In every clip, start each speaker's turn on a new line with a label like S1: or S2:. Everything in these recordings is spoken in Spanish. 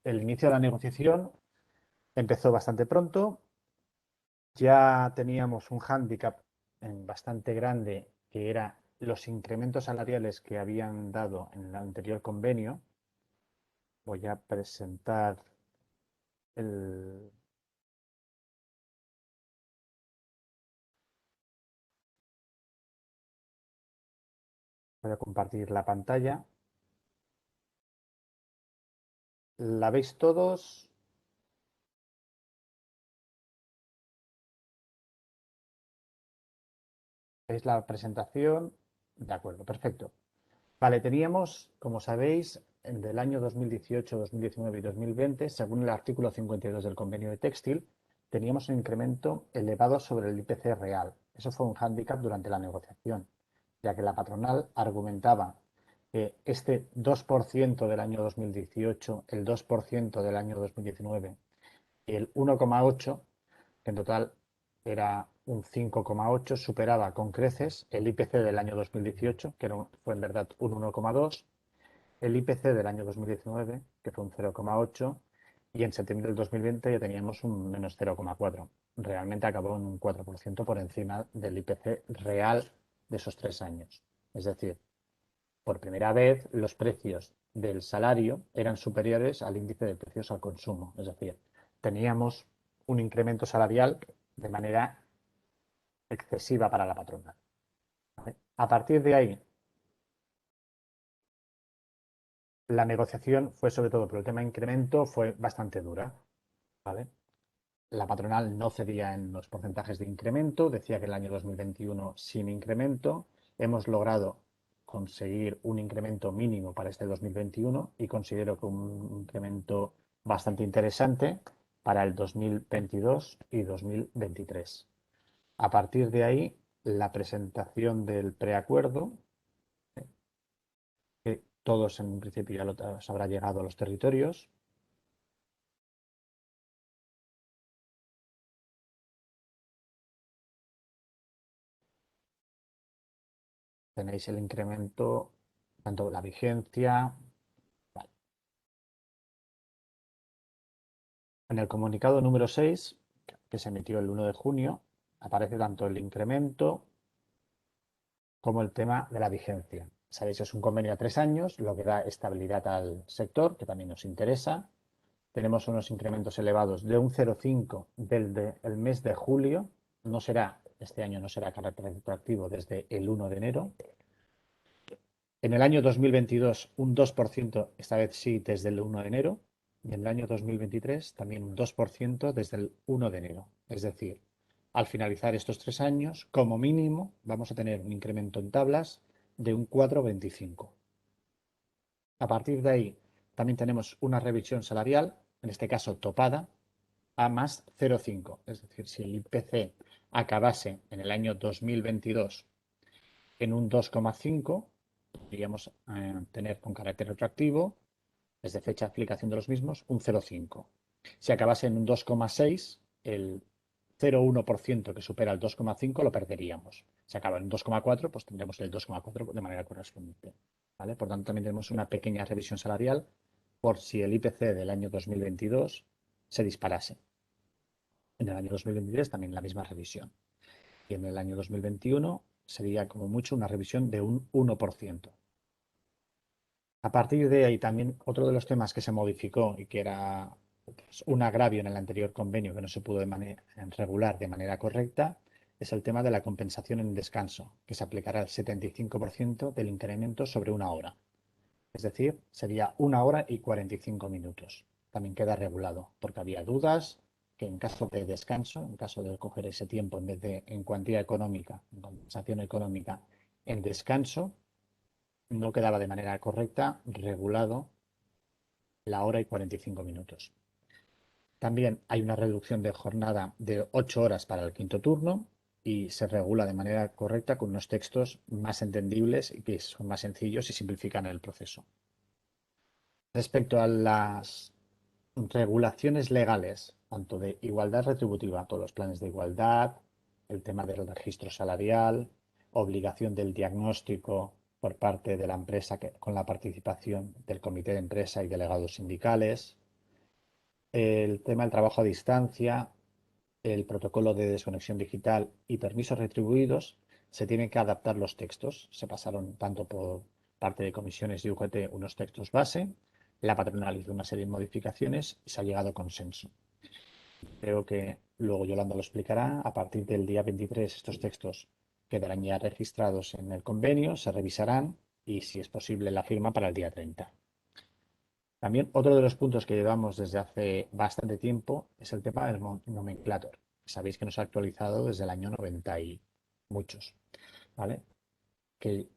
S1: el inicio de la negociación empezó bastante pronto. Ya teníamos un hándicap bastante grande, que era los incrementos salariales que habían dado en el anterior convenio. Voy a presentar el... Voy a compartir la pantalla. ¿La veis todos? ¿Veis la presentación? De acuerdo, perfecto. Vale, teníamos, como sabéis, del año 2018, 2019 y 2020, según el artículo 52 del Convenio de Textil, teníamos un incremento elevado sobre el IPC real. Eso fue un hándicap durante la negociación, ya que la patronal argumentaba que este 2% del año 2018, el 2% del año 2019 y el 1,8%, que en total era un 5,8, superaba con creces el IPC del año 2018, que fue en verdad un 1,2, el IPC del año 2019, que fue un 0,8, y en septiembre del 2020 ya teníamos un menos 0,4. Realmente acabó en un 4% por encima del IPC real de esos 3 años. Es decir, por primera vez los precios del salario eran superiores al índice de precios al consumo. Es decir, teníamos un incremento salarial de manera excesiva para la patronal. ¿Vale? A partir de ahí, la negociación fue sobre todo por el tema de incremento, fue bastante dura. ¿Vale? La patronal no cedía en los porcentajes de incremento, decía que el año 2021 sin incremento. Hemos logrado conseguir un incremento mínimo para este 2021 y considero que un incremento bastante interesante para el 2022 y 2023. A partir de ahí, la presentación del preacuerdo, que todos en un principio ya os habrá llegado a los territorios. Tenéis el incremento, tanto la vigencia. Vale. En el comunicado número 6, que se emitió el 1 de junio, aparece tanto el incremento como el tema de la vigencia. Sabéis, es un convenio a 3 años, lo que da estabilidad al sector, que también nos interesa. Tenemos unos incrementos elevados de un 0,5 desde el mes de julio. Este año no será carácter retroactivo desde el 1 de enero. En el año 2022 un 2%, esta vez sí, desde el 1 de enero. Y en el año 2023 también un 2% desde el 1 de enero. Es decir, al finalizar estos 3 años, como mínimo, vamos a tener un incremento en tablas de un 4,25. A partir de ahí, también tenemos una revisión salarial, en este caso topada, a más 0,5. Es decir, si el IPC acabase en el año 2022 en un 2,5, podríamos tener con carácter retroactivo, desde fecha de aplicación de los mismos, un 0,5. Si acabase en un 2,6, el 0,1% que supera el 2,5 lo perderíamos. Si acaba en un 2,4, pues tendremos el 2,4 de manera correspondiente. ¿Vale? Por tanto, también tenemos una pequeña revisión salarial por si el IPC del año 2022 se disparase. En el año 2023 también la misma revisión. Y en el año 2021 sería como mucho una revisión de un 1%. A partir de ahí también otro de los temas que se modificó y que era pues, un agravio en el anterior convenio que no se pudo regular de manera correcta es el tema de la compensación en descanso, que se aplicará el 75% del incremento sobre una hora. Es decir, sería 1 hora y 45 minutos. También queda regulado, porque había dudas que en caso de descanso, en caso de coger ese tiempo en vez de en cuantía económica, en compensación económica, en descanso, no quedaba de manera correcta regulado la hora y 45 minutos. También hay una reducción de jornada de 8 horas para el quinto turno y se regula de manera correcta con unos textos más entendibles y que son más sencillos y simplifican el proceso. Respecto a las regulaciones legales, tanto de igualdad retributiva, todos los planes de igualdad, el tema del registro salarial, obligación del diagnóstico por parte de la empresa con la participación del comité de empresa y delegados sindicales, el tema del trabajo a distancia, el protocolo de desconexión digital y permisos retribuidos, se tienen que adaptar los textos. Se pasaron tanto por parte de comisiones y UGT unos textos base, la patronal hizo una serie de modificaciones y se ha llegado a consenso. Creo que luego Yolanda lo explicará. A partir del día 23 estos textos quedarán ya registrados en el convenio, se revisarán y, si es posible, la firma para el día 30. También otro de los puntos que llevamos desde hace bastante tiempo es el tema del nomenclator. Sabéis que nos ha actualizado desde el año 90 y muchos, ¿vale? Que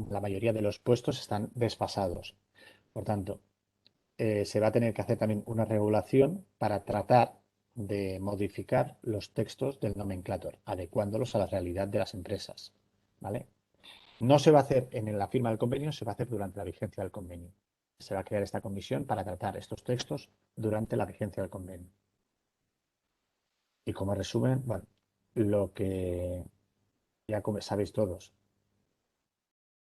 S1: la mayoría de los puestos están desfasados. Por tanto, se va a tener que hacer también una regulación para tratar de modificar los textos del nomenclator, adecuándolos a la realidad de las empresas, ¿vale? No se va a hacer en la firma del convenio, se va a hacer durante la vigencia del convenio. Se va a crear esta comisión para tratar estos textos durante la vigencia del convenio. Y como resumen, bueno, lo que ya sabéis todos,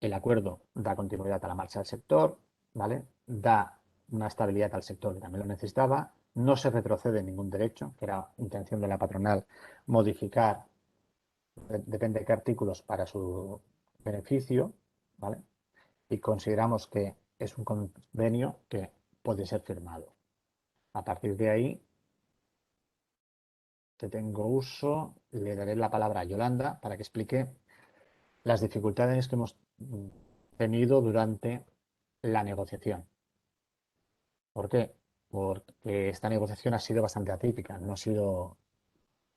S1: el acuerdo da continuidad a la marcha del sector, ¿vale? Da una estabilidad al sector que también lo necesitaba, no se retrocede en ningún derecho, que era intención de la patronal modificar, depende de qué artículos, para su beneficio, ¿vale? Y consideramos que es un convenio que puede ser firmado. A partir de ahí, te tengo uso, le daré la palabra a Yolanda para que explique las dificultades que hemos tenido durante la negociación. ¿Por qué? Porque esta negociación ha sido bastante atípica, no ha sido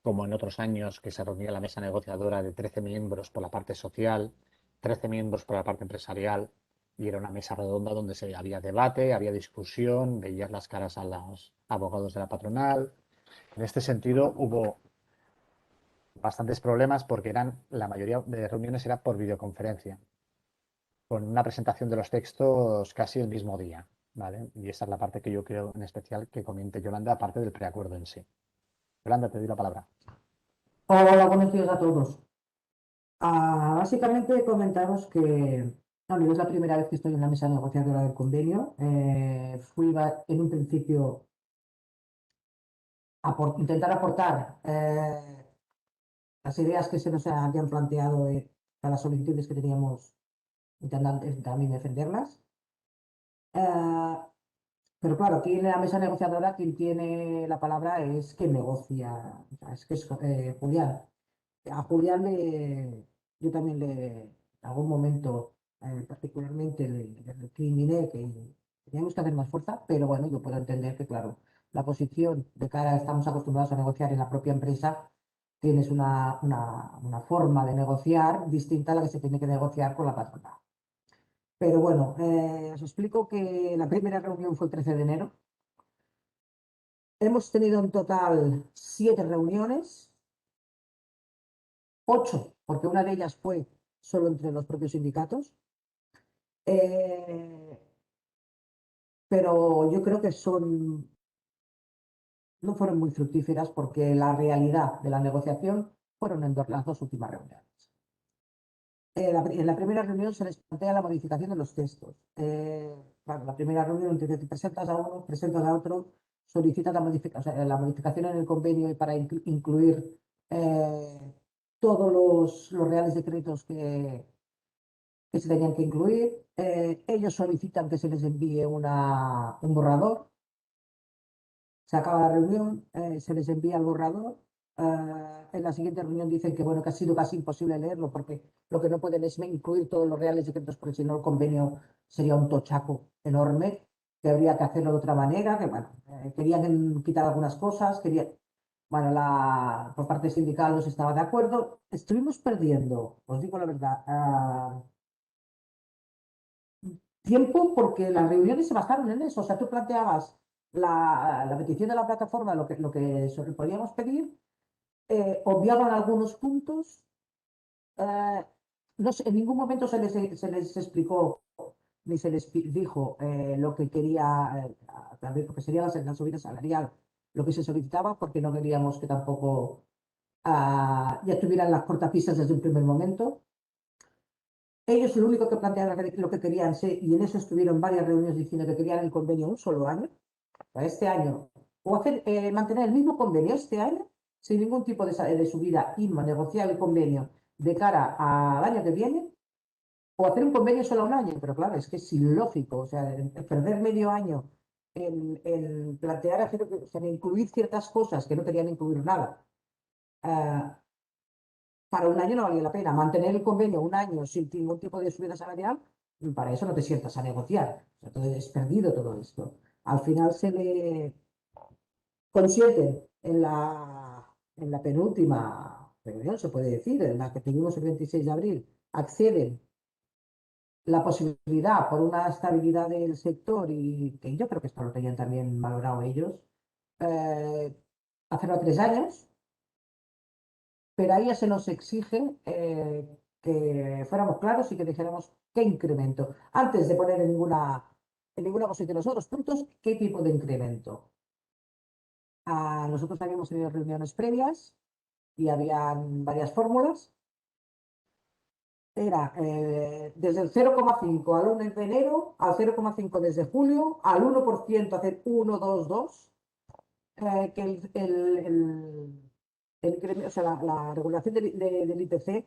S1: como en otros años que se reunía la mesa negociadora de 13 miembros por la parte social, 13 miembros por la parte empresarial, y era una mesa redonda donde había debate, había discusión, veías las caras a los abogados de la patronal. En este sentido hubo bastantes problemas porque la mayoría de reuniones era por videoconferencia, con una presentación de los textos casi el mismo día, ¿vale? Y esa es la parte que yo creo en especial que comente Yolanda, aparte del preacuerdo en sí. Yolanda, te doy la palabra.
S2: Hola, buenos días a todos. Básicamente comentaros que bueno, es la primera vez que estoy en la mesa negociadora del convenio. En un principio intentar aportar las ideas que se nos habían planteado a las solicitudes que teníamos, intentando también defenderlas. Eh, pero claro, aquí en la mesa negociadora quien tiene la palabra es quien negocia, o sea, es que es Julián. A Julián yo también en algún momento particularmente le recriminé que teníamos que hacer más fuerza, pero bueno, yo puedo entender que, claro, la posición de cara, estamos acostumbrados a negociar en la propia empresa, tienes una forma de negociar distinta a la que se tiene que negociar con la patronal. Pero bueno, os explico que la primera reunión fue el 13 de enero. Hemos tenido en total 7 reuniones. 8, porque una de ellas fue solo entre los propios sindicatos. Eh, pero yo creo que no fueron muy fructíferas porque la realidad de la negociación fueron en las 2 últimas reuniones. En la primera reunión se les plantea la modificación de los textos. Bueno, la primera reunión, te presentas a uno, presentas a otro, solicitas o sea, la modificación en el convenio para incluir eh, todos los reales decretos que se tenían que incluir. Ellos solicitan que se les envíe un borrador. Se acaba la reunión, se les envía el borrador. En la siguiente reunión dicen que, bueno, que ha sido casi imposible leerlo porque lo que no pueden es incluir todos los reales decretos porque si no el convenio sería un tochaco enorme, que habría que hacerlo de otra manera, que bueno, querían quitar algunas cosas, bueno, por parte sindical no se estaba de acuerdo. Estuvimos perdiendo, os digo la verdad, tiempo porque las reuniones se basaron en eso. O sea, tú planteabas la petición de la plataforma, lo que podíamos pedir, obviaban algunos puntos. No sé, en ningún momento se les explicó ni se les dijo lo que quería, lo que sería la subida salarial, lo que se solicitaba, porque no queríamos que tampoco ya tuvieran las cortapisas desde un primer momento. Ellos lo único que planteaban lo que querían ser, y en eso estuvieron varias reuniones diciendo que querían el convenio un solo año. Para este año, o mantener el mismo convenio este año sin ningún tipo de subida y negociar el convenio de cara al año que viene, o hacer un convenio solo un año, pero claro, es que es ilógico, o sea, perder medio año en plantear hacer, o sea, en incluir ciertas cosas que no querían incluir nada. ah, para un año no valía la pena. Mantener el convenio un año sin ningún tipo de subida salarial, para eso no te sientas a negociar. O sea, entonces es perdido todo esto. Al final se le consienten en la penúltima reunión, se puede decir, en la que tuvimos el 26 de abril, acceden la posibilidad por una estabilidad del sector y que yo creo que esto lo tenían también valorado ellos, eh, hacerlo a 3 años, pero ahí ya se nos exige que fuéramos claros y que dijéramos qué incremento. Antes de poner en ninguna posición los otros puntos, qué tipo de incremento. Nosotros habíamos tenido reuniones previas y habían varias fórmulas. Era desde el 0,5 al 1 de enero, al 0,5 desde julio, al 1% hacer 1, 2, 2, que o sea, la regulación del IPC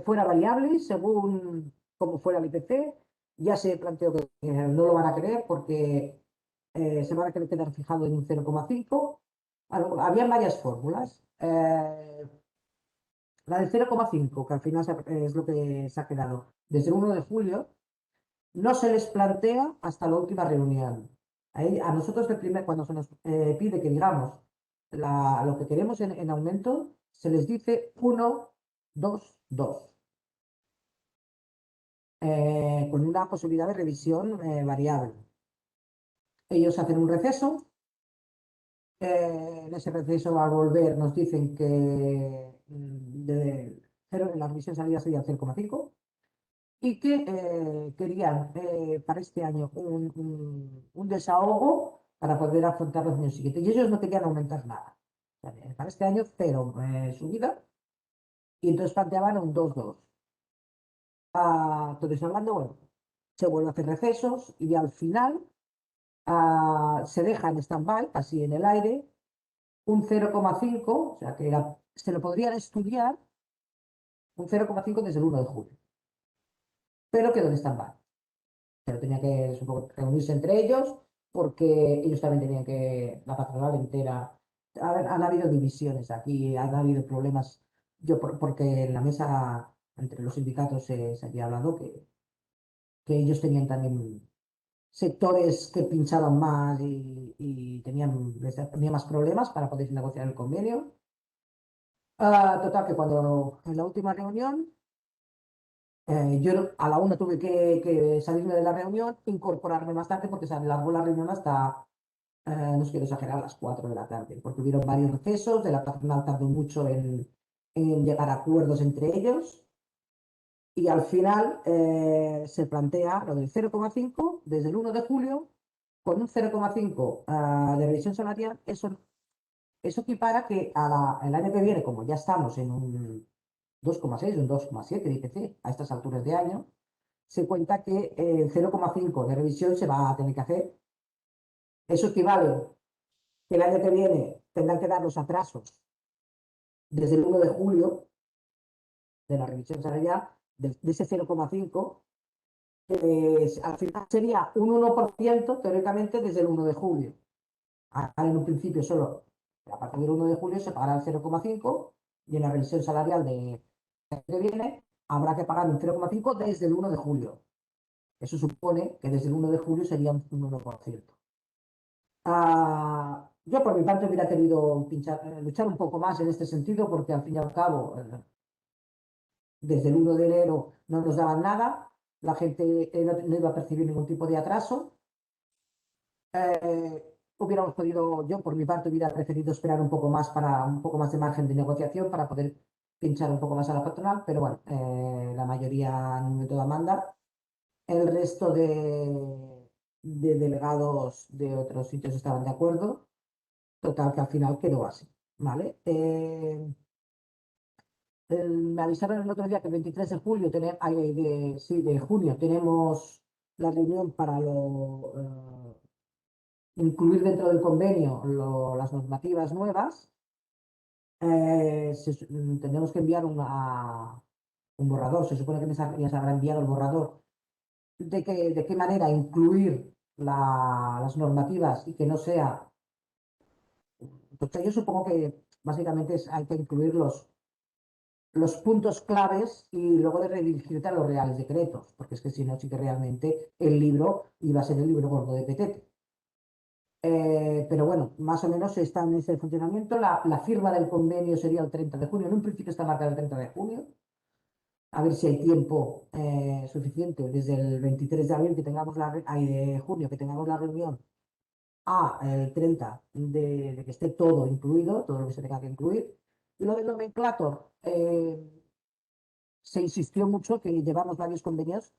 S2: fuera variable según cómo fuera el IPC. Ya se planteó que no lo van a querer porque se van a querer quedar fijado en un 0,5. Habían varias fórmulas. La del 0,5, que al final es lo que se ha quedado desde el 1 de julio, no se les plantea hasta la última reunión. A nosotros cuando se nos pide que digamos lo que queremos en aumento, se les dice 1, 2, 2, con una posibilidad de revisión variable. Ellos hacen un receso. En ese receso, al volver, nos dicen que la revisión salida sería 0,5 y que querían para este año un desahogo para poder afrontar los años siguientes. Y ellos no querían aumentar nada. O sea, para este año, cero subida. Y entonces planteaban un 2,2. Entonces, hablando, bueno, se vuelve a hacer recesos y al final se deja en stand-by, así en el aire, un 0,5, o sea que se lo podrían estudiar un 0,5 desde el 1 de julio, pero quedó en stand-by. Pero tenía que, supongo, reunirse entre ellos porque ellos también tenían la patronal entera. Han habido divisiones aquí, han habido problemas. Porque en la mesa entre los sindicatos se había hablado que ellos tenían también sectores que pinchaban más y tenían más problemas para poder negociar el convenio. Total, que cuando en la última reunión, yo a la una tuve que salirme de la reunión, incorporarme más tarde porque se alargó la reunión hasta, no os quiero exagerar, las 4 de la tarde, porque hubieron varios recesos, de la patronal tardó mucho en llegar a acuerdos entre ellos y al final se plantea lo del 0,5 desde el 1 de julio con un 0,5 de revisión salarial. Eso equipara que el año que viene, como ya estamos en un 2,6, un 2,7 de IPC a estas alturas de año, se cuenta que el 0,5 de revisión se va a tener que hacer. Eso equivale que el año que viene tendrán que dar los atrasos desde el 1 de julio de la revisión salarial, de ese 0,5, al final sería un 1% teóricamente desde el 1 de julio. Ahora en un principio solo a partir del 1 de julio se pagará el 0,5 y en la revisión salarial de que viene habrá que pagar un 0,5 desde el 1 de julio. Eso supone que desde el 1 de julio sería un 1%. Yo por mi parte hubiera querido luchar un poco más en este sentido porque al fin y al cabo, desde el 1 de enero no nos daban nada, la gente no iba a percibir ningún tipo de atraso. Hubiéramos podido, yo por mi parte hubiera preferido esperar un poco más para un poco más de margen de negociación para poder pinchar un poco más a la patronal, pero bueno, la mayoría en un momento de manda. El resto de delegados de otros sitios estaban de acuerdo. Total, que al final quedó así, ¿vale? Me avisaron el otro día que el 23 de julio, sí, de junio, tenemos la reunión para incluir dentro del convenio las normativas nuevas, tendremos que enviar un borrador. Se supone que ya se habrá enviado el borrador de qué manera incluir las normativas y que no sea. Entonces, yo supongo que básicamente hay que incluir los puntos claves y luego de redirigirte a los reales decretos, porque es que si no, sí que realmente el libro iba a ser el libro gordo de Petete. Pero bueno, más o menos está en ese funcionamiento. La firma del convenio sería el 30 de junio. En un principio está marcado el 30 de junio. A ver si hay tiempo suficiente desde el 23 de abril que tengamos de junio que tengamos la reunión a el 30 de que esté todo incluido, todo lo que se tenga que incluir. Y lo del nomenclator, se insistió mucho que llevamos varios convenios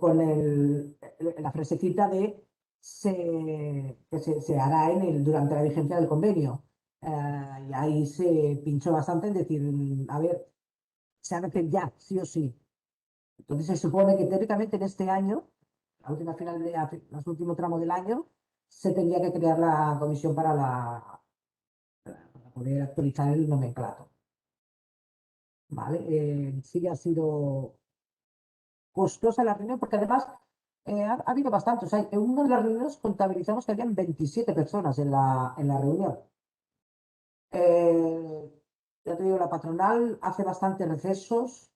S2: con la frasecita de que se hará durante la vigencia del convenio. Y ahí se pinchó bastante en decir, a ver, se ha de hacer ya, sí o sí. Entonces se supone que teóricamente en este año, la última final los último tramo del año, se tendría que crear la comisión para poder actualizar el nomenclato. ¿Vale? Sí ha sido costosa la reunión porque además ha habido bastantes. O sea, en una de las reuniones contabilizamos que habían 27 personas en la reunión. Eh, ya te digo, la patronal hace bastantes recesos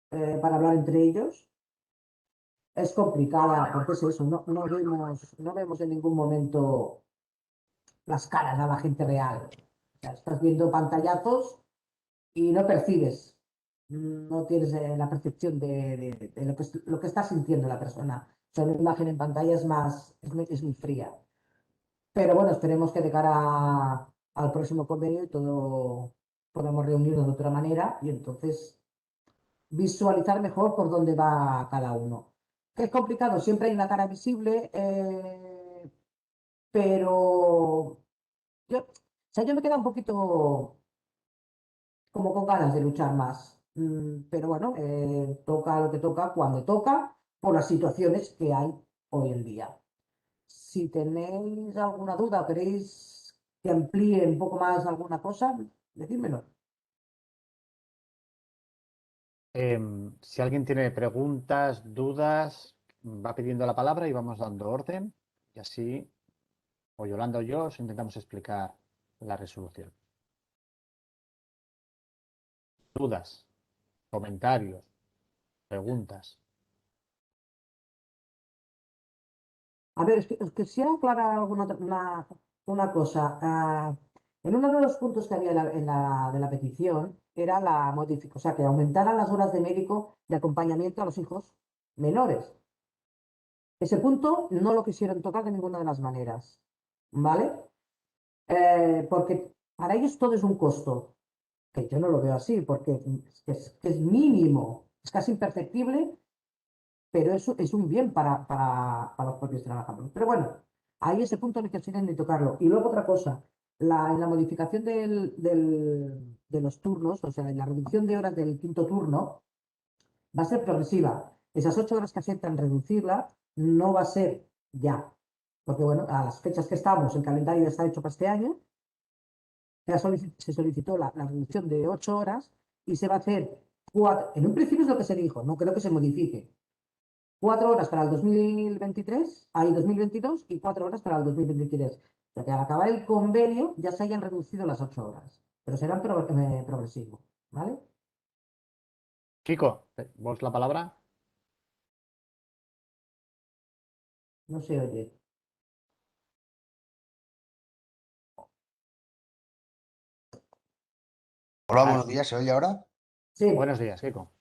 S2: para hablar entre ellos. Es complicada porque es eso, no vemos en ningún momento las caras a la gente real. O sea, estás viendo pantallazos y no percibes, no tienes la percepción de lo que está sintiendo la persona. O sea, una imagen en pantalla es muy fría. Pero bueno, esperemos que de cara al próximo convenio y todo podamos reunirnos de otra manera y entonces visualizar mejor por dónde va cada uno. Que es complicado, siempre hay una cara visible, pero yo me queda un poquito como con ganas de luchar más. Pero bueno, toca lo que toca cuando toca por las situaciones que hay hoy en día. Si tenéis alguna duda o queréis que amplíe un poco más alguna cosa, decídmelo.
S1: Si alguien tiene preguntas, dudas, va pidiendo la palabra y vamos dando orden. Y así, o Yolanda o yo, os intentamos explicar la resolución. Dudas, comentarios, preguntas.
S2: A ver, es que si aclarar una cosa. En uno de los puntos que había de la petición era la modificación, o sea, que aumentaran las horas de médico de acompañamiento a los hijos menores. Ese punto no lo quisieron tocar de ninguna de las maneras, ¿vale? Porque para ellos todo es un costo, que yo no lo veo así, porque es mínimo, es casi imperceptible, pero eso es un bien para los propios trabajadores. Pero bueno, ahí ese punto no quieren ni tocarlo. Y luego otra cosa, en la modificación de los turnos, o sea, en la reducción de horas del quinto turno, va a ser progresiva. Esas 8 horas que aceptan reducirla no va a ser ya, porque bueno, a las fechas que estamos, el calendario está hecho para este año, se solicitó la reducción de 8 horas y se va a hacer en un principio es lo que se dijo, no creo que se modifique. 4 horas para el 2023, hay 2022 y 4 horas para el 2023. O sea que al acabar el convenio ya se hayan reducido las 8 horas, pero serán progresivos, ¿vale?
S1: Kiko, ¿vos la palabra?
S2: No se oye.
S3: Hola,
S1: Ah,
S3: buenos días, ¿se oye ahora?
S2: Sí,
S1: buenos días, Kiko.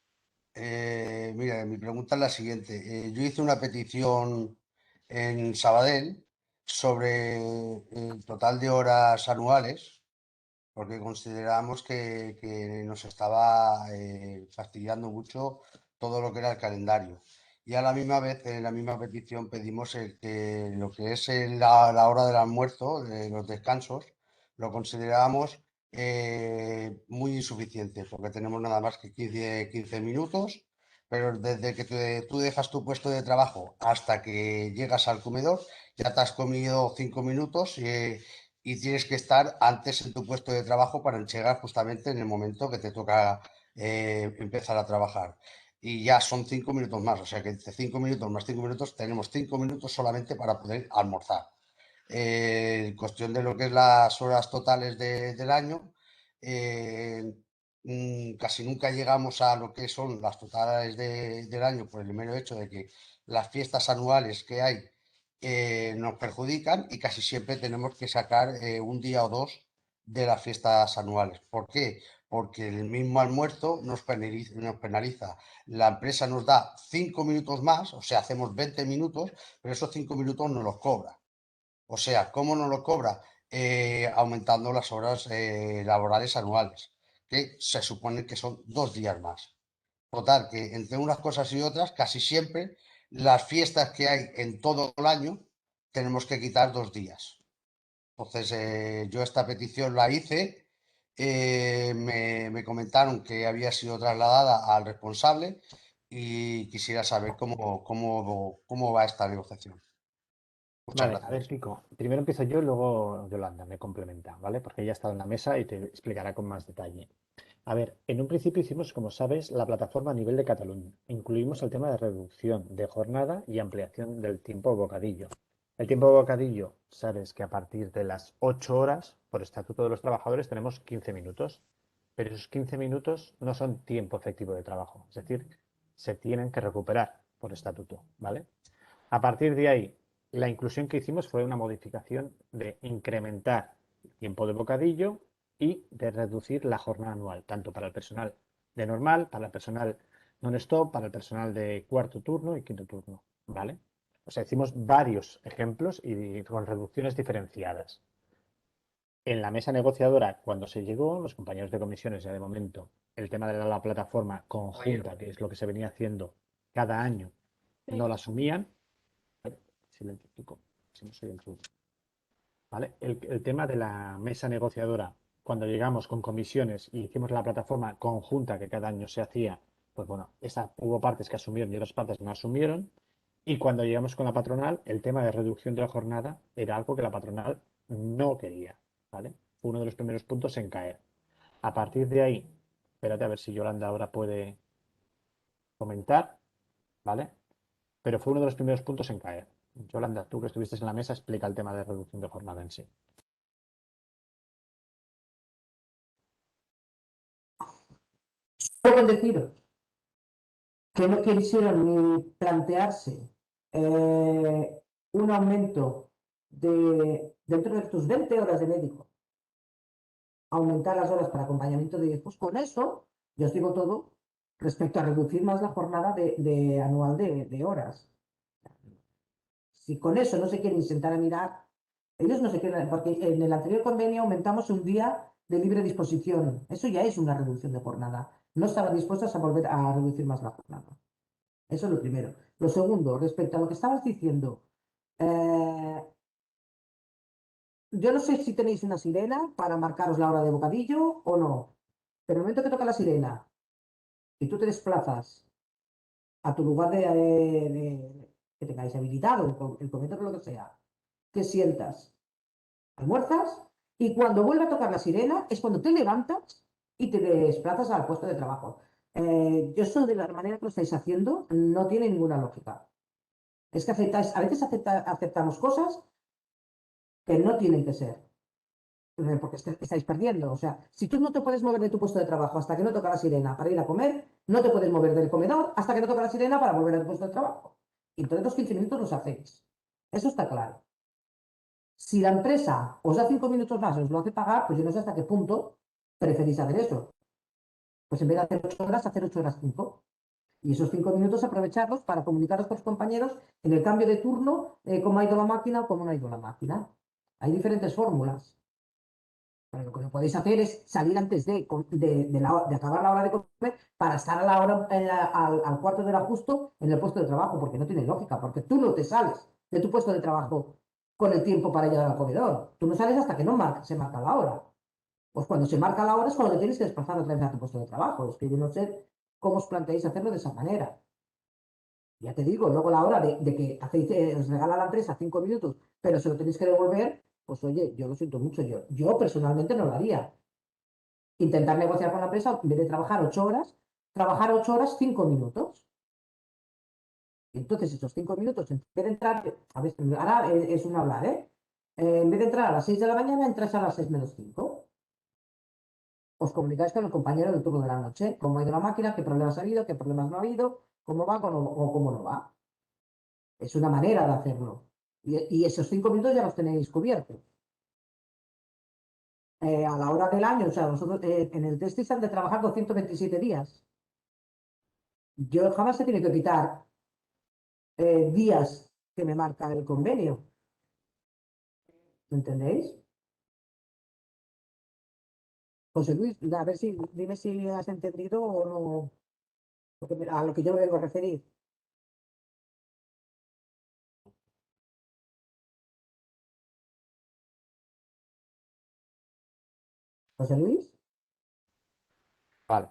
S3: Mira, mi pregunta es la siguiente. Yo hice una petición en Sabadell sobre el total de horas anuales, porque consideramos que nos estaba fastidiando mucho todo lo que era el calendario. Y a la misma vez, en la misma petición, pedimos que lo que es la hora del almuerzo, de los descansos, lo considerábamos muy insuficiente, porque tenemos nada más que 15 minutos pero desde que tú dejas tu puesto de trabajo hasta que llegas al comedor, ya te has comido 5 minutos y tienes que estar antes en tu puesto de trabajo para llegar justamente en el momento que te toca empezar a trabajar. Y ya son 5 minutos más, o sea que entre 5 minutos más 5 minutos tenemos 5 minutos solamente para poder almorzar. Cuestión de lo que es las horas totales del año, eh, casi nunca llegamos a lo que son las totales del año por el mero hecho de que las fiestas anuales que hay nos perjudican y casi siempre tenemos que sacar un día o dos de las fiestas anuales. ¿Por qué? Porque el mismo almuerzo nos penaliza. La empresa nos da 5 minutos más, o sea, hacemos 20 minutos, pero esos 5 minutos nos los cobra. O sea, ¿cómo no lo cobra? Aumentando las horas laborales anuales, que se supone que son 2 días más. Total, que entre unas cosas y otras, casi siempre las fiestas que hay en todo el año tenemos que quitar 2 días. Entonces, yo esta petición la hice, me comentaron que había sido trasladada al responsable y quisiera saber cómo va esta negociación. Muchas
S1: Vale, a ver,
S3: gracias.
S1: Kiko. Primero empiezo yo y luego Yolanda me complementa, ¿vale? Porque ella ha estado en la mesa y te explicará con más detalle. A ver, en un principio hicimos, como sabes, la plataforma a nivel de Cataluña. Incluimos el tema de reducción de jornada y ampliación del tiempo bocadillo. El tiempo bocadillo, sabes que a partir de las 8 horas, por estatuto de los trabajadores, tenemos 15 minutos. Pero esos 15 minutos no son tiempo efectivo de trabajo. Es decir, se tienen que recuperar por estatuto, ¿vale? A partir de ahí, la inclusión que hicimos fue una modificación de incrementar el tiempo de bocadillo y de reducir la jornada anual, tanto para el personal de normal, para el personal non-stop, para el personal de cuarto turno y quinto turno, ¿vale? O sea, hicimos varios ejemplos y con reducciones diferenciadas. En la mesa negociadora, cuando se llegó, los compañeros de comisiones ya de momento, el tema de la plataforma conjunta, que es lo que se venía haciendo cada año, no la asumían. Silencio, Kiko, si no soy el turno. ¿Vale? El tema de la mesa negociadora, cuando llegamos con comisiones y hicimos la plataforma conjunta que cada año se hacía, pues bueno, hubo partes que asumieron y otras partes no asumieron. Y cuando llegamos con la patronal, el tema de reducción de la jornada era algo que la patronal no quería, ¿vale? Fue uno de los primeros puntos en caer. A partir de ahí, espérate a ver si Yolanda ahora puede comentar, ¿vale? Pero fue uno de los primeros puntos en caer. Yolanda, tú que estuviste en la mesa, explica el tema de reducción de jornada en sí.
S2: Puedo deciros que no quisieron ni plantearse un aumento dentro de tus 20 horas de médico, aumentar las horas para acompañamiento de hijos. Con eso, yo os digo todo respecto a reducir más la jornada anual de horas. Si con eso no se quieren sentar a mirar, ellos no se quieren, porque en el anterior convenio aumentamos un día de libre disposición. Eso ya es una reducción de jornada. No estaban dispuestos a volver a reducir más la jornada. Eso es lo primero. Lo segundo, respecto a lo que estabas diciendo, eh, yo no sé si tenéis una sirena para marcaros la hora de bocadillo o no, pero el momento que toca la sirena y tú te desplazas a tu lugar que tengáis habilitado, el comedor o lo que sea, te sientas, almuerzas y cuando vuelve a tocar la sirena es cuando te levantas y te desplazas al puesto de trabajo. Yo eso de la manera que lo estáis haciendo no tiene ninguna lógica. Es que aceptáis, a veces aceptamos cosas que no tienen que ser, porque estáis perdiendo. O sea, si tú no te puedes mover de tu puesto de trabajo hasta que no toca la sirena para ir a comer, no te puedes mover del comedor hasta que no toca la sirena para volver a tu puesto de trabajo. Y entonces los 15 minutos los hacéis. Eso está claro. Si la empresa os da 5 minutos más y os lo hace pagar, pues yo no sé hasta qué punto preferís hacer eso. Pues en vez de hacer 8 horas, hacer 8 horas 5. Y esos 5 minutos aprovecharlos para comunicaros con los compañeros en el cambio de turno, cómo ha ido la máquina o cómo no ha ido la máquina. Hay diferentes fórmulas. Pero lo que no podéis hacer es salir antes de acabar la hora de comer para estar a la hora, al cuarto de hora justo en el puesto de trabajo, porque no tiene lógica, porque tú no te sales de tu puesto de trabajo con el tiempo para llegar al comedor. Tú no sales hasta que no se marca la hora. Pues cuando se marca la hora es cuando te tienes que desplazar otra vez a tu puesto de trabajo. Es que yo no sé cómo os planteáis hacerlo de esa manera. Ya te digo, luego la hora de que hacéis, os regala la empresa 5 minutos, pero se lo tenéis que devolver, pues oye, yo lo siento mucho, yo personalmente no lo haría. Intentar negociar con la empresa, en vez de trabajar 8 horas, 5 minutos. Entonces, esos 5 minutos, en vez de entrar, a ver, ahora es un hablar, ¿eh? En vez de entrar a las 6 de la mañana, entras a las 6 menos 5. Os comunicáis con el compañero del turno de la noche, cómo ha ido la máquina, qué problemas ha habido, qué problemas no ha habido, cómo va o cómo no va. Es una manera de hacerlo. Y esos 5 minutos ya los tenéis cubiertos. A la hora del año, o sea, nosotros en el test han de trabajar 227 días. Yo jamás he tenido que quitar días que me marca el convenio. ¿Me entendéis? José Luis, a ver si, dime si has entendido o no, a lo que yo me vengo a referir. José Luis.
S1: Vale.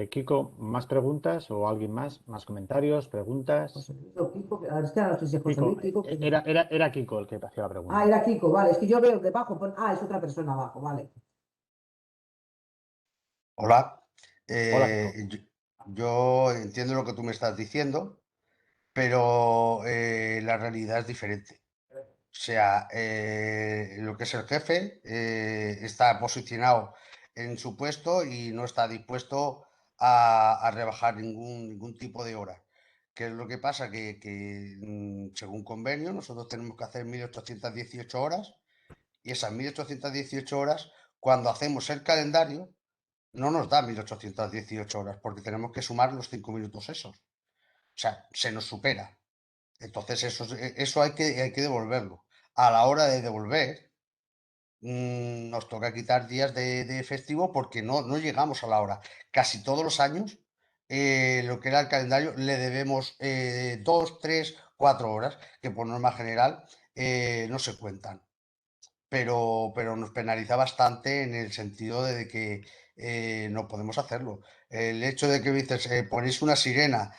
S1: Kiko, ¿más preguntas o alguien más? ¿Más comentarios, preguntas?
S2: José Luis o Kiko, a ver, es que ahora no sé si es José
S1: Kiko,
S2: Luis, Kiko.
S1: era Kiko el que te hacía la
S2: Ah,
S1: pregunta.
S2: era Kiko, vale, es que yo veo debajo, es otra persona abajo, vale.
S3: Hola.
S1: Hola, Kiko.
S3: Yo entiendo lo que tú me estás diciendo, pero la realidad es diferente. O sea, lo que es el jefe está posicionado en su puesto y no está dispuesto a rebajar ningún tipo de hora. ¿Qué es lo que pasa? Que, según convenio nosotros tenemos que hacer 1818 horas y esas 1818 horas, cuando hacemos el calendario, no nos da 1818 horas porque tenemos que sumar los 5 minutos esos. O sea, se nos supera. Entonces eso hay que devolverlo. A la hora de devolver, nos toca quitar días de festivo porque no llegamos a la hora. Casi todos los años, lo que era el calendario, le debemos 2, 3, 4 horas, que por norma general no se cuentan. Pero nos penaliza bastante en el sentido de que no podemos hacerlo. El hecho de que dices, ponéis una sirena,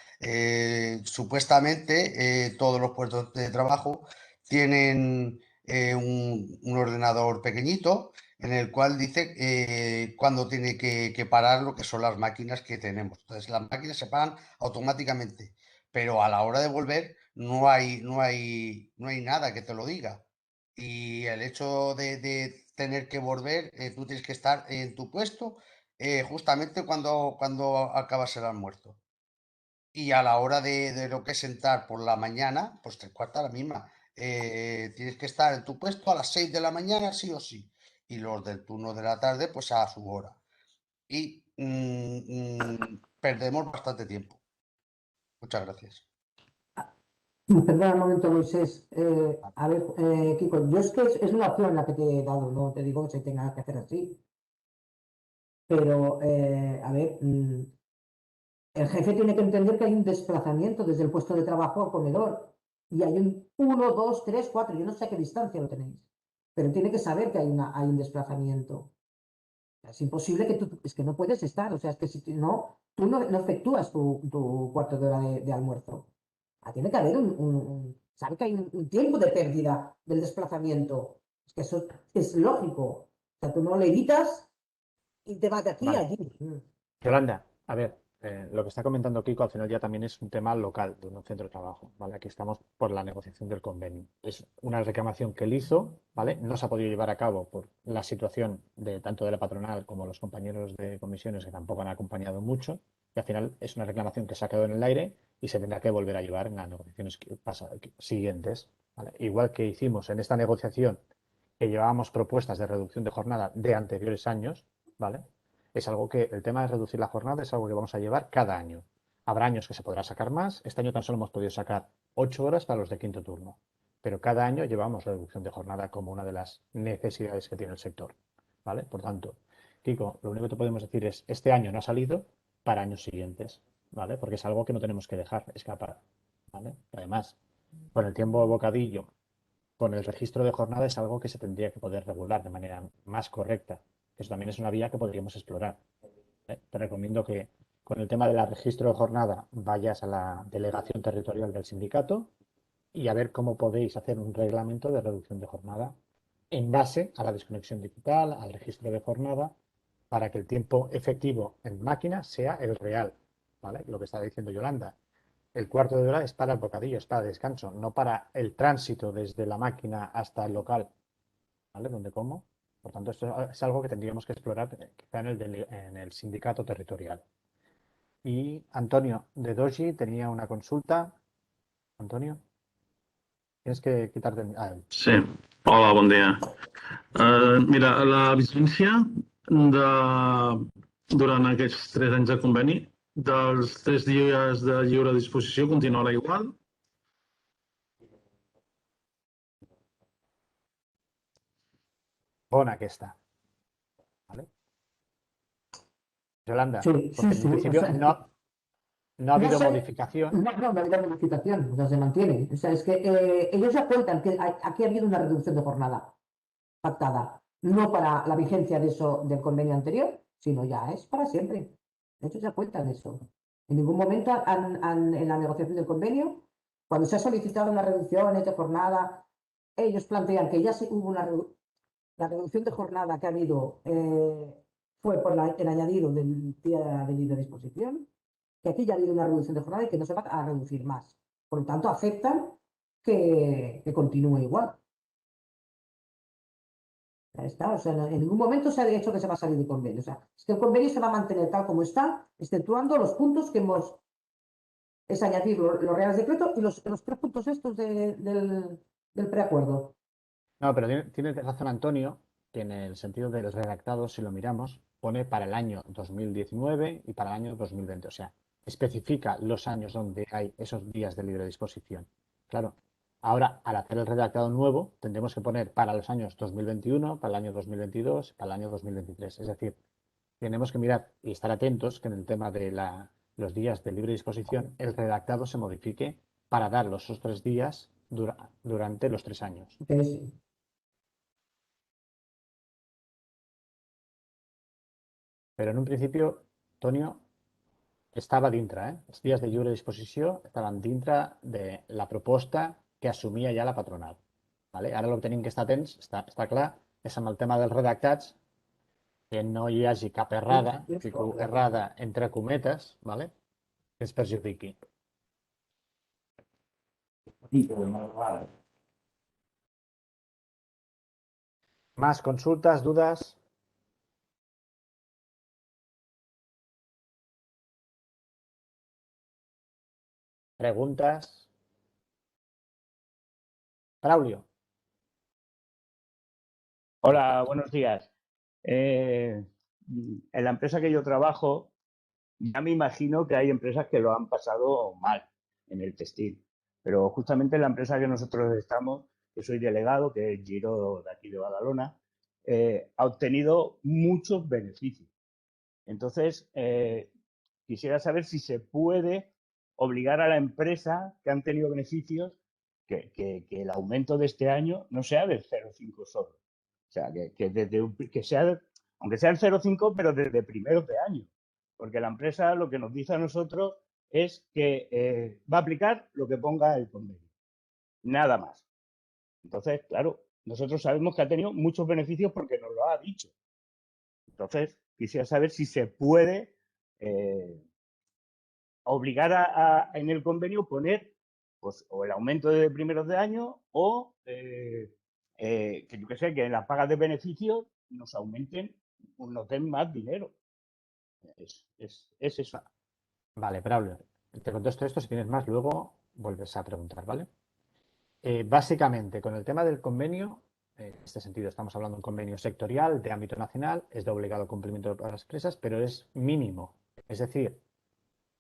S3: supuestamente todos los puestos de trabajo tienen un ordenador pequeñito en el cual dice cuándo tiene que parar lo que son las máquinas que tenemos. Entonces las máquinas se paran automáticamente, pero a la hora de volver no hay nada que te lo diga. Y el hecho de tener que volver, tú tienes que estar en tu puesto justamente cuando acabas el almuerzo. Y a la hora de lo que es sentar por la mañana, pues te cuarta la misma. Tienes que estar en tu puesto a las 6 de la mañana, sí o sí. Y los del turno de la tarde, pues a su hora. Y perdemos bastante tiempo. Muchas gracias.
S2: Perdón un momento, Moisés. A ver, Kiko, yo es que es una opción la que te he dado, no te digo que se tenga que hacer así. Pero, a ver, el jefe tiene que entender que hay un desplazamiento desde el puesto de trabajo al comedor. Y hay un 1, 2, 3, 4, yo no sé a qué distancia lo tenéis, pero tiene que saber que hay un desplazamiento. Es imposible que tú, es que no puedes estar, o sea, es que si no, tú no efectúas tu cuarto de hora de almuerzo. Tiene que haber sabe que hay un tiempo de pérdida del desplazamiento. Es que eso es lógico. O sea, tú no le evitas y te vas de aquí a
S1: Vale.
S2: allí.
S1: Yolanda, a ver, lo que está comentando Kiko al final ya también es un tema local de un centro de trabajo, ¿vale? Aquí estamos por la negociación del convenio. Es una reclamación que él hizo, ¿vale? No se ha podido llevar a cabo por la situación de tanto de la patronal como los compañeros de comisiones que tampoco han acompañado mucho. Y al final es una reclamación que se ha quedado en el aire y se tendrá que volver a llevar en las negociaciones siguientes, ¿vale? Igual que hicimos en esta negociación que llevábamos propuestas de reducción de jornada de anteriores años, ¿vale? Es algo que el tema de reducir la jornada es algo que vamos a llevar cada año. Habrá años que se podrá sacar más. Este año tan solo hemos podido sacar 8 horas para los de quinto turno. Pero cada año llevamos reducción de jornada como una de las necesidades que tiene el sector. ¿Vale? Por tanto, Kiko, lo único que te podemos decir es, este año no ha salido para años siguientes. ¿Vale? Porque es algo que no tenemos que dejar escapar. ¿Vale? Además, con el tiempo de bocadillo, con el registro de jornada es algo que se tendría que poder regular de manera más correcta. Eso también es una vía que podríamos explorar. Te recomiendo que con el tema del registro de jornada, vayas a la delegación territorial del sindicato y a ver cómo podéis hacer un reglamento de reducción de jornada en base a la desconexión digital, al registro de jornada, para que el tiempo efectivo en máquina sea el real, ¿vale? Lo que está diciendo Yolanda. El cuarto de hora es para el bocadillo, es para el descanso, no para el tránsito desde la máquina hasta el local, ¿vale? Donde como. Por tanto, esto es algo que tendríamos que explorar quizá en el sindicato territorial. Y Antonio, de Doji tenía una consulta. Antonio, tienes que quitarte.
S4: Sí, hola, bon dia. Mira, la vigència durant aquests 3 anys de conveni, dels 3 dies de lliure disposició continuarà igual?
S1: Bona aquesta, ¿vale? Yolanda,
S2: Sí, sí,
S1: porque en
S2: sí.
S1: un
S2: O
S1: principio
S2: sea,
S1: no ha
S2: no
S1: habido
S2: sé,
S1: modificación.
S2: no ha habido modificación, o sea, se mantiene. O sea, es que ellos ya cuentan que aquí ha habido una reducción de jornada pactada, no para la vigencia de eso del convenio anterior, sino ya es para siempre. Ellos ya cuentan eso. En ningún momento en la negociación del convenio, cuando se ha solicitado una reducción de jornada, ellos plantean que ya se hubo la reducción de jornada que ha habido fue por el añadido del día de libre disposición, que aquí ya ha habido una reducción de jornada y que no se va a reducir más. Por lo tanto, aceptan que continúe igual. Ya está, o sea, en ningún momento se ha dicho que se va a salir del convenio. O sea, es que el convenio se va a mantener tal como está, exceptuando los puntos que hemos, es añadir los reales decretos y los 3 puntos estos del preacuerdo.
S1: No, pero tiene razón Antonio, que en el sentido del redactado, si lo miramos, pone para el año 2019 y para el año 2020. O sea, especifica los años donde hay esos días de libre disposición. Claro, ahora al hacer el redactado nuevo, tendremos que poner para los años 2021, para el año 2022, para el año 2023. Es decir, tenemos que mirar y estar atentos que en el tema de los días de libre disposición, el redactado se modifique para dar los esos 3 días durante los 3 años.
S2: Entonces,
S1: Pero en un principio, Tonio, estava dintre, els dies de lliure disposició estaven dintre de la proposta que assumia ja la patronal. Vale? Ara el que tenim que estar atents, està clar, és amb el tema dels redactats, que no hi hagi cap errada, fico errada entre cometes, vale? Que ens perjudiqui. Más consultas, dudas. Preguntas. Braulio.
S5: Hola, buenos días. En la empresa que yo trabajo, ya me imagino que hay empresas que lo han pasado mal en el textil, pero justamente en la empresa que nosotros estamos, que soy delegado, que es Giro de aquí de Badalona, ha obtenido muchos beneficios. Entonces, quisiera saber si se puede obligar a la empresa que han tenido beneficios que el aumento de este año no sea del 0,5 solo. O sea, que sea, aunque sea el 0,5, pero desde primeros de año. Porque la empresa lo que nos dice a nosotros es que va a aplicar lo que ponga el convenio. Nada más. Entonces, claro, nosotros sabemos que ha tenido muchos beneficios porque nos lo ha dicho. Entonces, quisiera saber si se puede obligar en el convenio poner pues, o el aumento de primeros de año o que yo que sé, que en las pagas de beneficios nos aumenten, nos den más dinero. Es eso.
S1: Vale, Braulio. Te contesto esto, si tienes más, luego vuelves a preguntar, ¿vale? Básicamente, con el tema del convenio, en este sentido estamos hablando de un convenio sectorial de ámbito nacional, es de obligado cumplimiento para las empresas, pero es mínimo. Es decir,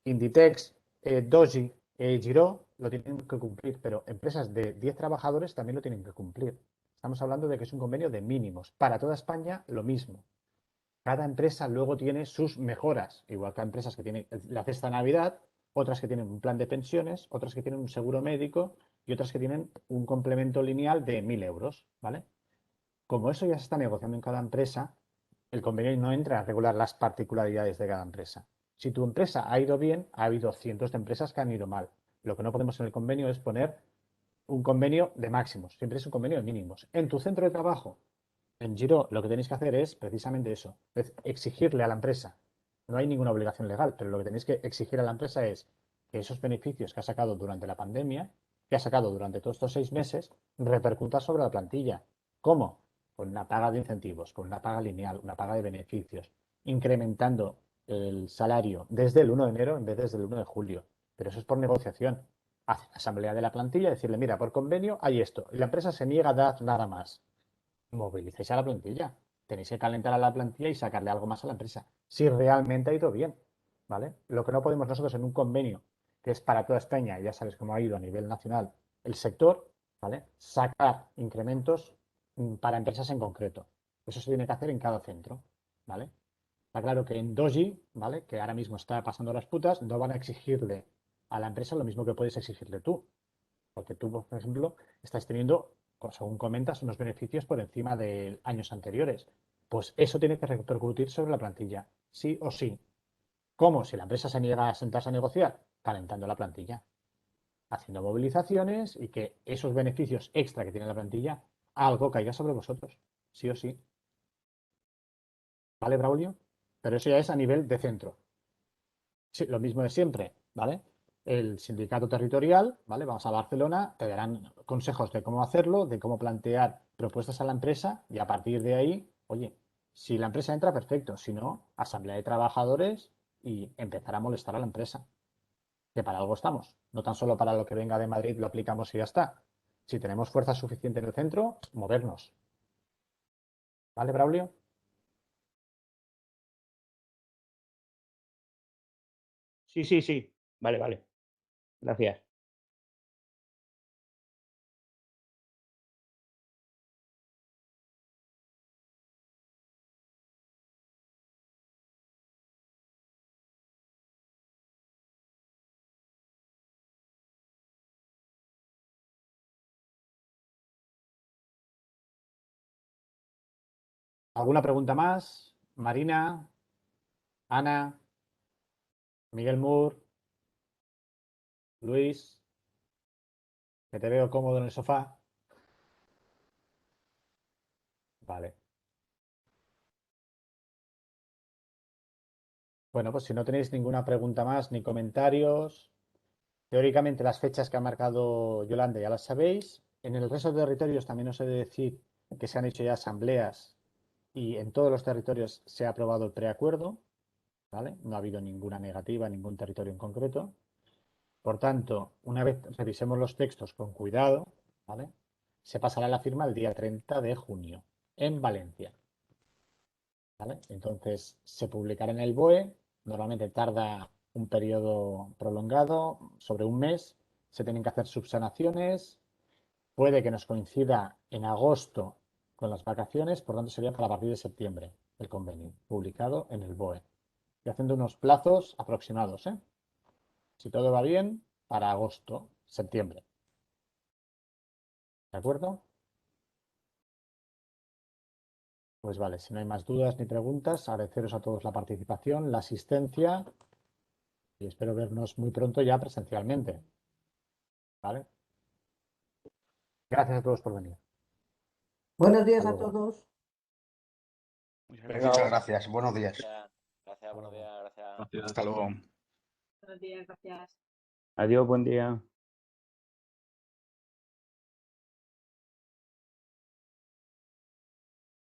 S1: Inditex, Doji, Giro lo tienen que cumplir, pero empresas de 10 trabajadores también lo tienen que cumplir. Estamos hablando de que es un convenio de mínimos. Para toda España, lo mismo. Cada empresa luego tiene sus mejoras, igual que hay empresas que tienen la cesta Navidad, otras que tienen un plan de pensiones, otras que tienen un seguro médico y otras que tienen un complemento lineal de 1.000 euros, ¿vale? Como eso ya se está negociando en cada empresa, el convenio no entra a regular las particularidades de cada empresa. Si tu empresa ha ido bien, ha habido cientos de empresas que han ido mal. Lo que no podemos en el convenio es poner un convenio de máximos, siempre es un convenio de mínimos. En tu centro de trabajo, en Giro, lo que tenéis que hacer es precisamente eso, es exigirle a la empresa. No hay ninguna obligación legal, pero lo que tenéis que exigir a la empresa es que esos beneficios que ha sacado durante la pandemia, que ha sacado durante todos estos 6 meses, repercuta sobre la plantilla. ¿Cómo? Con una paga de incentivos, con una paga lineal, una paga de beneficios, incrementando el salario desde el 1 de enero en vez de desde el 1 de julio. Pero eso es por negociación. Hace asamblea de la plantilla, decirle, mira, por convenio hay esto, y la empresa se niega a dar nada más. Movilizáis a la plantilla. Tenéis que calentar a la plantilla y sacarle algo más a la empresa. Si realmente ha ido bien, ¿vale? Lo que no podemos nosotros en un convenio, que es para toda España, ya sabes cómo ha ido a nivel nacional el sector, ¿vale? Sacar incrementos para empresas en concreto. Eso se tiene que hacer en cada centro, ¿vale? Está claro que en Doji, ¿vale? Que ahora mismo está pasando las putas, no van a exigirle a la empresa lo mismo que puedes exigirle tú. Porque tú, por ejemplo, estás teniendo, según comentas, unos beneficios por encima de años anteriores. Pues eso tiene que repercutir sobre la plantilla, sí o sí. ¿Cómo? Si la empresa se niega a sentarse a negociar, calentando la plantilla, haciendo movilizaciones y que esos beneficios extra que tiene la plantilla, algo caiga sobre vosotros, sí o sí. ¿Vale, Braulio? Pero eso ya es a nivel de centro. Sí, lo mismo de siempre, ¿vale? El sindicato territorial, ¿vale? Vamos a Barcelona, te darán consejos de cómo hacerlo, de cómo plantear propuestas a la empresa y a partir de ahí, oye, si la empresa entra, perfecto, si no, asamblea de trabajadores y empezar a molestar a la empresa, que para algo estamos, no tan solo para lo que venga de Madrid lo aplicamos y ya está. Si tenemos fuerza suficiente en el centro, movernos. ¿Vale, Braulio?
S5: Sí, sí, sí. Vale, vale. Gracias.
S1: ¿Alguna pregunta más? Marina, Ana, Miguel Moore, Luis, que te veo cómodo en el sofá. Vale. Bueno, pues si no tenéis ninguna pregunta más ni comentarios, teóricamente las fechas que ha marcado Yolanda ya las sabéis. En el resto de territorios también os he de decir que se han hecho ya asambleas y en todos los territorios se ha aprobado el preacuerdo, ¿vale? No ha habido ninguna negativa en ningún territorio en concreto. Por tanto, una vez revisemos los textos con cuidado, ¿vale? Se pasará la firma el día 30 de junio en Valencia. ¿Vale? Entonces se publicará en el BOE, normalmente tarda un periodo prolongado, sobre un mes, se tienen que hacer subsanaciones, puede que nos coincida en agosto con las vacaciones, por tanto sería para a partir de septiembre el convenio, publicado en el BOE. Y haciendo unos plazos aproximados, ¿eh? Si todo va bien, para agosto, septiembre. ¿De acuerdo? Pues vale, si no hay más dudas ni preguntas, agradeceros a todos la participación, la asistencia y espero vernos muy pronto ya presencialmente. ¿Vale? Gracias a todos por venir.
S2: Buenos días
S1: Hasta
S2: a
S1: luego.
S2: todos.
S3: Muchas gracias. Buenos días.
S6: Gracias, buenos días, gracias.
S4: Hasta luego.
S7: Buenos días, gracias.
S5: Adiós, buen día.